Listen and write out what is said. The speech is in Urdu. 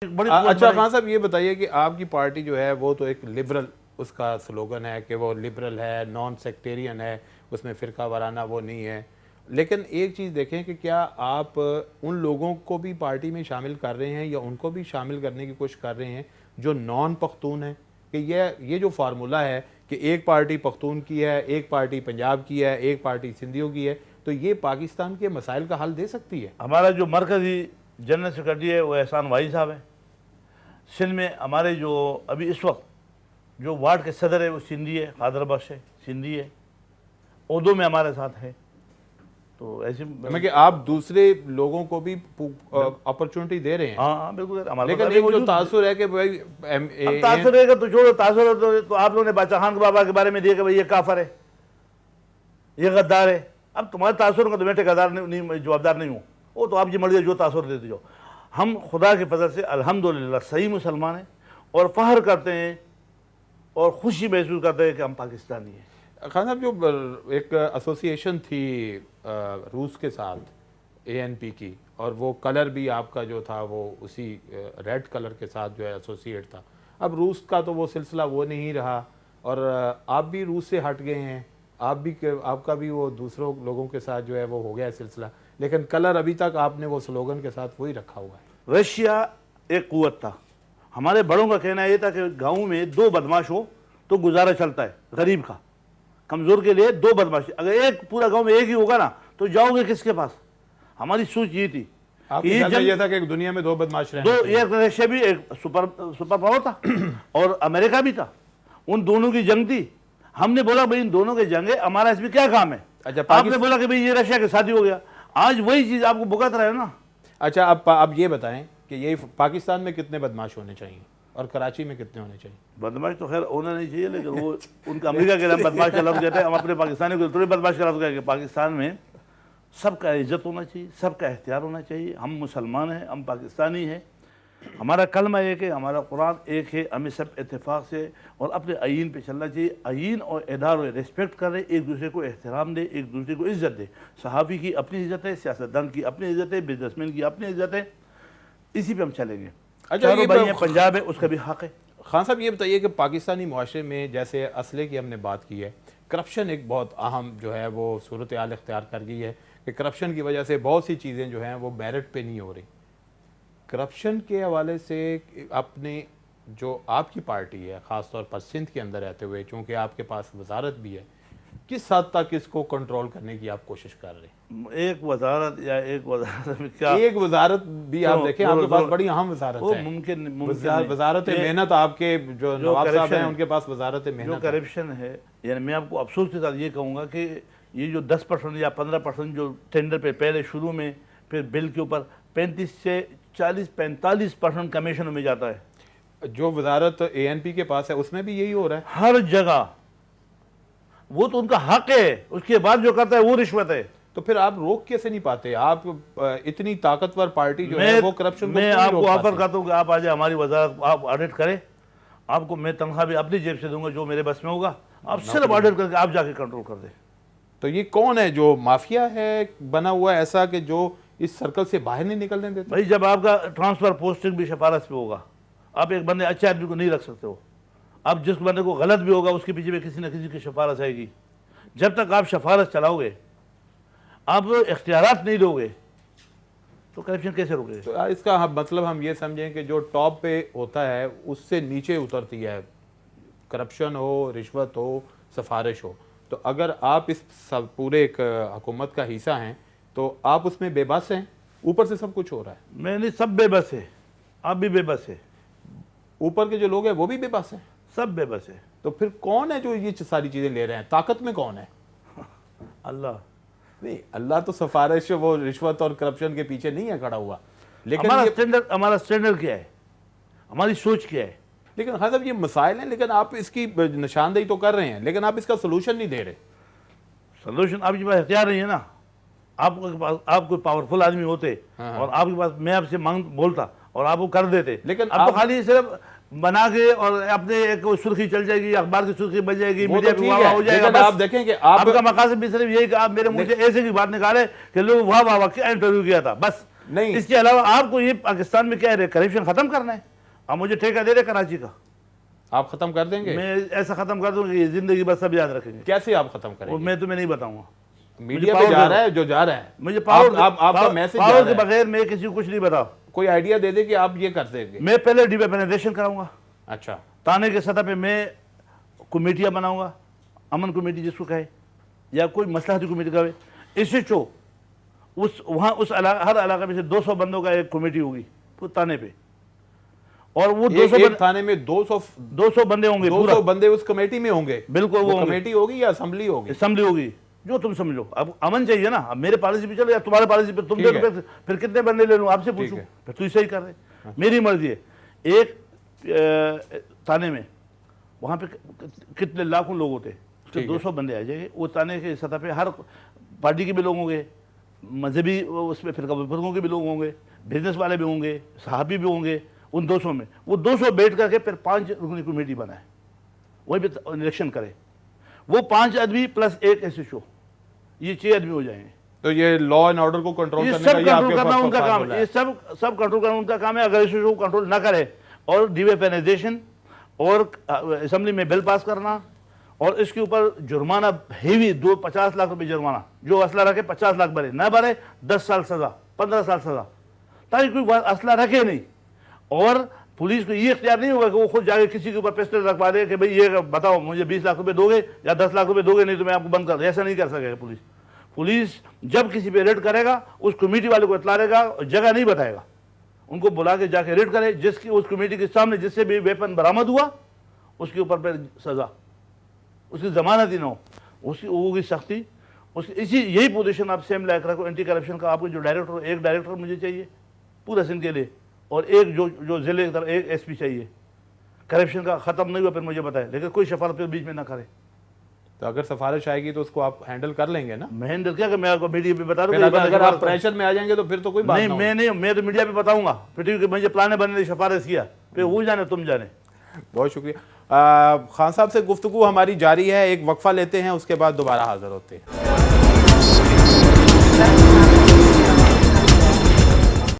اچھا خان صاحب یہ بتائیے کہ آپ کی پارٹی جو ہے وہ تو ایک لبرل اس کا سلوگن ہے کہ وہ لبرل ہے، نان سیکٹیرین ہے، اس میں فرقہ وارانہ وہ نہیں ہے، لیکن ایک چیز دیکھیں کہ کیا آپ ان لوگوں کو بھی پارٹی میں شامل کر رہے ہیں یا ان کو بھی شامل کرنے کی کوشش کر رہے ہیں جو نان پختون ہیں؟ کہ یہ جو فارمولہ ہے کہ ایک پارٹی پختون کی ہے، ایک پارٹی پنجاب کی ہے، ایک پارٹی سندھیوں کی ہے، تو یہ پاکستان کے مسائل کا حل دے سکتی ہے؟ ہمارا جو مرکزی جنرل سیکرٹری ہے وہ احسان وائی صاحب ہے. سندھ میں ہمارے جو ابھی اس وقت جو وارڈ کے صدر ہے وہ سندھی ہے، قادر بخش ہے، سندھی ہے، اردو میں ہمارے ساتھ ہے. تو ایسے میں کہ آپ دوسرے لوگوں کو بھی اپرچونٹی دے رہے ہیں. ہاں بالکل. لیکن ایک جو تاثر ہے کہ بھائی تاثر رہے گا تو چھوڑو، تاثر تو آپ لوگوں نے بادشاہ خان بابا کے بارے میں دیا کہ بھائی یہ کافر ہے، یہ غدار ہے. اب تمہارے تاثر کا تو میں ٹھیکیدار نہیں، جوابدار نہیں ہوں. وہ تو آپ کی مرضی جو تاثر دیتے جاؤ. ہم خدا کے فضل سے الحمدللہ صحیح مسلمان ہیں اور فخر کرتے ہیں اور خوشی محسوس کرتے ہیں کہ ہم پاکستانی ہیں. خان صاحب جو ایک ایسوسی ایشن تھی روس کے ساتھ ANP کی، اور وہ کلر بھی آپ کا جو تھا وہ اسی ریڈ کلر کے ساتھ جو ہے ایسوسیٹ تھا. اب روس کا تو وہ سلسلہ وہ نہیں رہا اور آپ بھی روس سے ہٹ گئے ہیں، آپ کا بھی وہ دوسروں لوگوں کے ساتھ جو ہے وہ ہو گیا ہے سلسلہ، لیکن کلر ابھی تک آپ نے وہ سلوگن کے ساتھ وہی رکھا ہوا ہے. رشیا ایک قوت تھا. ہمارے بڑوں کا کہنا یہ تھا کہ گاؤں میں 2 بدماش ہو تو گزارا چلتا ہے، غریب کا، کمزور کے لیے 2 بدماش. اگر ایک پورا گاؤں میں ایک ہی ہوگا نا تو جاؤ گے کس کے پاس؟ ہماری سوچ یہ تھی. آپ کے خیال میں یہ تھا کہ دنیا میں 2 بدماش رہے ہیں؟ ایک رشیا بھی ایک سپر پاور تھا اور امریکہ بھی تھا. ان دونوں کی جنگ تھی. ہم نے بولا بھائی ان دونوں کی جنگ ہے، ہمارا اس میں کیا کام ہے؟ آپ نے بولا کہ بھائی یہ رشیا کے ساتھ ہی ہو گیا. آج وہی چیز آپ کو بھگت رہا ہے نا. اچھا اب یہ بتائیں کہ یہ پاکستان میں کتنے بدماش ہونے چاہیے اور کراچی میں کتنے ہونے چاہیے؟ بدماش تو خیر ہونا نہیں چاہیے، لیکن وہ ان کا امریکہ کے نام بدماش کا لفظ کہتے ہیں. ہم اپنے پاکستانی کو تھوڑی بدماش کا لفظ کہتے ہیں. پاکستان میں سب کا عزت ہونا چاہیے، سب کا احتیاط ہونا چاہیے. ہم مسلمان ہیں، ہم پاکستانی ہیں. ہمارا کلمہ ایک ہے، ہمارا قرآن ایک ہے. ہمیں سب اتفاق سے اور اپنے آئین پہ چلنا چاہیے. آئین اور اداروں ریسپیکٹ کریں، ایک دوسرے کو احترام دیں، ایک دوسرے کو عزت دیں. صحافی کی اپنی عزت ہے، سیاستدان کی اپنی عزت ہے، بزنس مین کی اپنی عزت ہے. اسی پہ ہم چلیں گے. چاروں بھائی پنجاب ہے، اس کا بھی حق ہے. خان صاحب یہ بتائیے کہ پاکستانی معاشرے میں جیسے اسلحے کی ہم نے بات کی ہے، کرپشن ایک بہت اہم جو ہے وہ صورتحال اختیار کر گئی ہے کہ کرپشن کی وجہ سے بہت سی چیزیں جو ہیں وہ میرٹ پہ نہیں ہو رہی. کرپشن کے حوالے سے اپنے جو آپ کی پارٹی ہے خاص طور پر سندھ کے اندر رہتے ہوئے، چونکہ آپ کے پاس وزارت بھی ہے، کس حد تک اس کو کنٹرول کرنے کی آپ کوشش کر رہے ہیں؟ ایک وزارت یا ایک وزارت میں کیا، ایک وزارت بھی آپ دیکھیں، آپ کے پاس بڑی اہم وزارت وہ ہے. ممکن وزارت محنت آپ کے جو نواب صاحب ہیں ان کے پاس وزارت محنت. جو کرپشن ہے، یعنی میں آپ کو افسوس کے ساتھ یہ کہوں گا کہ یہ جو 10% یا 15% جو ٹینڈر پہ پہلے شروع میں، پھر بل کے اوپر 35 سے 40-45% کمیشن میں جاتا ہے. جو وزارت ANP کے پاس ہے اس میں بھی یہی ہو رہا ہے ہر جگہ. وہ تو ان کا حق ہے، اس کے بعد جو کرتا ہے وہ رشوت ہے. تو پھر آپ روک کیسے نہیں پاتے؟ آپ اتنی طاقتور پارٹی جو ہے وہ کرپشن کو میں آپ کو آفر کرتا ہوں کہ آپ آجائے ہماری وزارت، آپ آڈٹ کریں. آپ کو میں تنخواہ بھی اپنی جیب سے دوں گا جو میرے بس میں ہوگا. آپ صرف آڈٹ کر کے آپ جا کے کنٹرول کر دیں. تو یہ کون ہے جو مافیا ہے بنا ہوا ایسا کہ جو اس سرکل سے باہر نہیں نکلنے دیتے؟ بھائی جب آپ کا ٹرانسفر پوسٹنگ بھی سفارت پہ ہوگا، آپ ایک بندے اچھے آدمی کو نہیں رکھ سکتے ہو. آپ جس بندے کو غلط بھی ہوگا اس کے پیچھے بھی کسی نہ کسی کی سفارت آئے گی. جب تک آپ سفارت چلاؤ گے، آپ اختیارات نہیں دو گے، تو کرپشن کیسے روکے؟ تو اس کا مطلب ہم یہ سمجھیں کہ جو ٹاپ پہ ہوتا ہے اس سے نیچے اترتی ہے، کرپشن ہو، رشوت ہو، سفارش ہو. تو اگر آپ اس پورے ایک حکومت کا حصہ ہیں تو آپ اس میں بے بس ہیں؟ اوپر سے سب کچھ ہو رہا ہے. میں نہیں، سب بے بس ہے. آپ بھی بے بس ہے. اوپر کے جو لوگ ہیں وہ بھی بے بس ہیں. سب بے بس ہے. تو پھر کون ہے جو یہ ساری چیزیں لے رہے ہیں؟ طاقت میں کون ہے؟ اللہ. نہیں، اللہ تو سفارش وہ رشوت اور کرپشن کے پیچھے نہیں ہے کھڑا ہوا. لیکن ہمارا سٹینڈرڈ کیا ہے، ہماری سوچ کیا ہے. لیکن حضرت یہ مسائل ہیں، لیکن آپ اس کی نشاندہی تو کر رہے ہیں لیکن آپ اس کا سلوشن نہیں دے رہے. سلوشن آپ کے پاس اختیار نہیں ہے نا. آپ کوئی پاورفل آدمی ہوتے اور آپ کے پاس میں آپ سے بولتا اور آپ وہ کر دیتے. لیکن اب تو خالی صرف بنا کے اور اپنے ایک سرخی چل جائے گی، اخبار کی سرخی بن جائے گی، میڈیا پہ واہ ہو جائے گا. آپ دیکھیں کہ آپ کا مقاصد بھی صرف یہی کہ آپ میرے مجھے ایسے کی بات نکالے کہ لوگ واہ واہ واہ کیا انٹرویو کیا تھا، بس نہیں اس کے علاوہ آپ کو یہ پاکستان میں کیا ہے کرپشن ختم کرنا ہے. آپ مجھے ٹھیکہ دے دیں کراچی کا, آپ ختم کر دیں گے؟ میں ایسا ختم کر دوں کہ یہ زندگی بس سب یاد رکھیں گے. کیسے آپ ختم کریں وہ گے؟ میں تمہیں نہیں بتاؤں گا. میڈیا پہ جا رہا ہے جو جا رہا ہے, مجھے پاور آپ کا میسج پاور کے بغیر میں کسی کو کچھ نہیں بتاؤ. کوئی آئیڈیا دے دے کہ آپ یہ کر دیں گے. میں پہلے ڈی ویپنائزیشن کراؤں گا. اچھا, تانے کے سطح پہ میں کمیٹیاں بناؤں گا, امن کمیٹی جس کو کہے یا کوئی مصلحتی کمیٹی کہے. SHO وہاں اس ہر علاقے میں سے 200 بندوں کا ایک کمیٹی ہوگی پورے تانے پہ, اور وہ 200 تھانے میں 200 بندے ہوں گے. 200 بندے اس کمیٹی میں ہوں گے. بالکل وہ کمیٹی ہوگی یا اسمبلی ہوگی؟ اسمبلی ہوگی, جو تم سمجھو. اب امن چاہیے نا, اب میرے پالیسی پہ چلو یا تمہارے پالیسی پہ تم دے دو, پھر کتنے بندے لے لوں آپ سے پوچھوں, پھر تو صحیح کر رہے. میری مرضی ہے. ایک تانے میں وہاں پہ کتنے لاکھوں لوگ ہوتے, اس کے 200 بندے آ جائیں گے. وہ تانے کے سطح پہ ہر پارٹی کے بھی لوگ ہوں گے, مذہبی اس میں فرقہ فرقوں کے بھی لوگ ہوں گے, بزنس والے بھی ہوں گے, صحابی بھی ہوں گے. ان 200 میں وہ 200 بیٹھ کر کے پھر 5 رکنی کمیٹی بنائے, وہی پہ الیکشن کرے. وہ 5 آدمی پلس ایک SHO, یہ 6 آدمی ہو جائیں گے. تو یہ لا اینڈ آرڈر کو کنٹرول یہ کرنے سب کا کنٹرول کرنا ان کا کام ہے. یہ سب کنٹرول کرنا ان کا کام ہے. اگر SHO کو کنٹرول نہ کرے, اور ڈی ویپنائزیشن اور اسمبلی میں بل پاس کرنا, اور اس کے اوپر جرمانہ ہیوی 50 لاکھ روپے جرمانہ, جو اسلحہ رکھے 50 لاکھ بھرے, نہ بھرے 10 سال سزا, 15 سال سزا, تاکہ کوئی اسلحہ رکھے نہیں. اور پولیس کو یہ اختیار نہیں ہوگا کہ وہ خود جا کے کسی کے اوپر پسٹل رکھوا دے کہ بھئی یہ بتاؤ مجھے 20 لاکھ روپے دو گے یا 10 لاکھ روپے دو گے, نہیں تو میں آپ کو بند کر دوں. ایسا نہیں کر سکے گا پولیس. پولیس جب کسی پہ ریڈ کرے گا اس کمیٹی والے کو اطلاع دے گا, جگہ نہیں بتائے گا, ان کو بلا کے جا کے ریڈ کرے. جس کی اس کمیٹی کے سامنے جس سے بھی ویپن برآمد ہوا اس کے اوپر پھر سزا, اس کی ضمانت ہی نہ ہو, اس کی ہوگی سختی. یہی پوزیشن آپ سیم لائق رکھو اینٹی کرپشن کا. آپ کو جو ڈائریکٹر, ایک ڈائریکٹر مجھے چاہیے پورا سندھ کے لیے, اور ایک جو ضلع کی طرف ایک SP چاہیے. کرپشن کا ختم نہیں ہوا پھر مجھے بتائے, لیکن کوئی سفارت پہ بیچ میں نہ کرے. تو اگر سفارش آئے گی تو اس کو آپ ہینڈل کر لیں گے نا؟ میں ہینڈل کیا کہ میں آپ کو میڈیا پہ بتا دوں. اگر آپ پریشر میں آ جائیں گے تو پھر تو کوئی بات نہیں, میں تو میڈیا پہ بتاؤں گا پھر کہ مجھے پلانے بننے سفارش کیا, پھر وہ جانے تم جانے. بہت شکریہ. خان صاحب سے گفتگو ہماری جاری ہے, ایک وقفہ لیتے ہیں, اس کے بعد دوبارہ حاضر ہوتے ہیں.